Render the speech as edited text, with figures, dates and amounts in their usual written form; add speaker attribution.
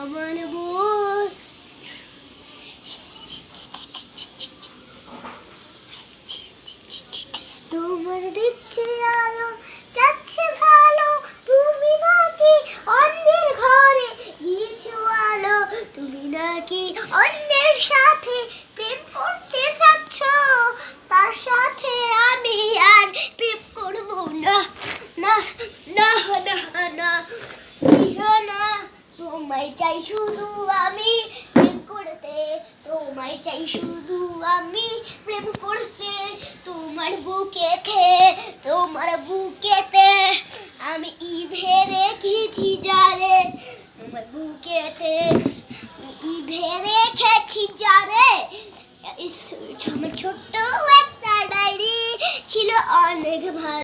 Speaker 1: আমার বউ তোমার দিচ্ছে আলো যাচ্ছে ভালো, তুমি নাকি অন্যের ঘরে গিয়েছো আলো, তুমি নাকি অন্যের সাথে প্রেম করতে চাচ্ছ, তার সাথে আমি আর প্রেম করবো না। না না না না না, তোমায় চাই শুধু আমি প্রেম করতে, তোমায় চাই শুধু আমি প্রেম করতে, তোমার বুকেতে আমি ইভে রেখেছি যারে, তোমার বুকেতে ইভে রেখেছি যারে। আমার ছোট্ট একটা ডায়েরি ছিল অনেক ভালো।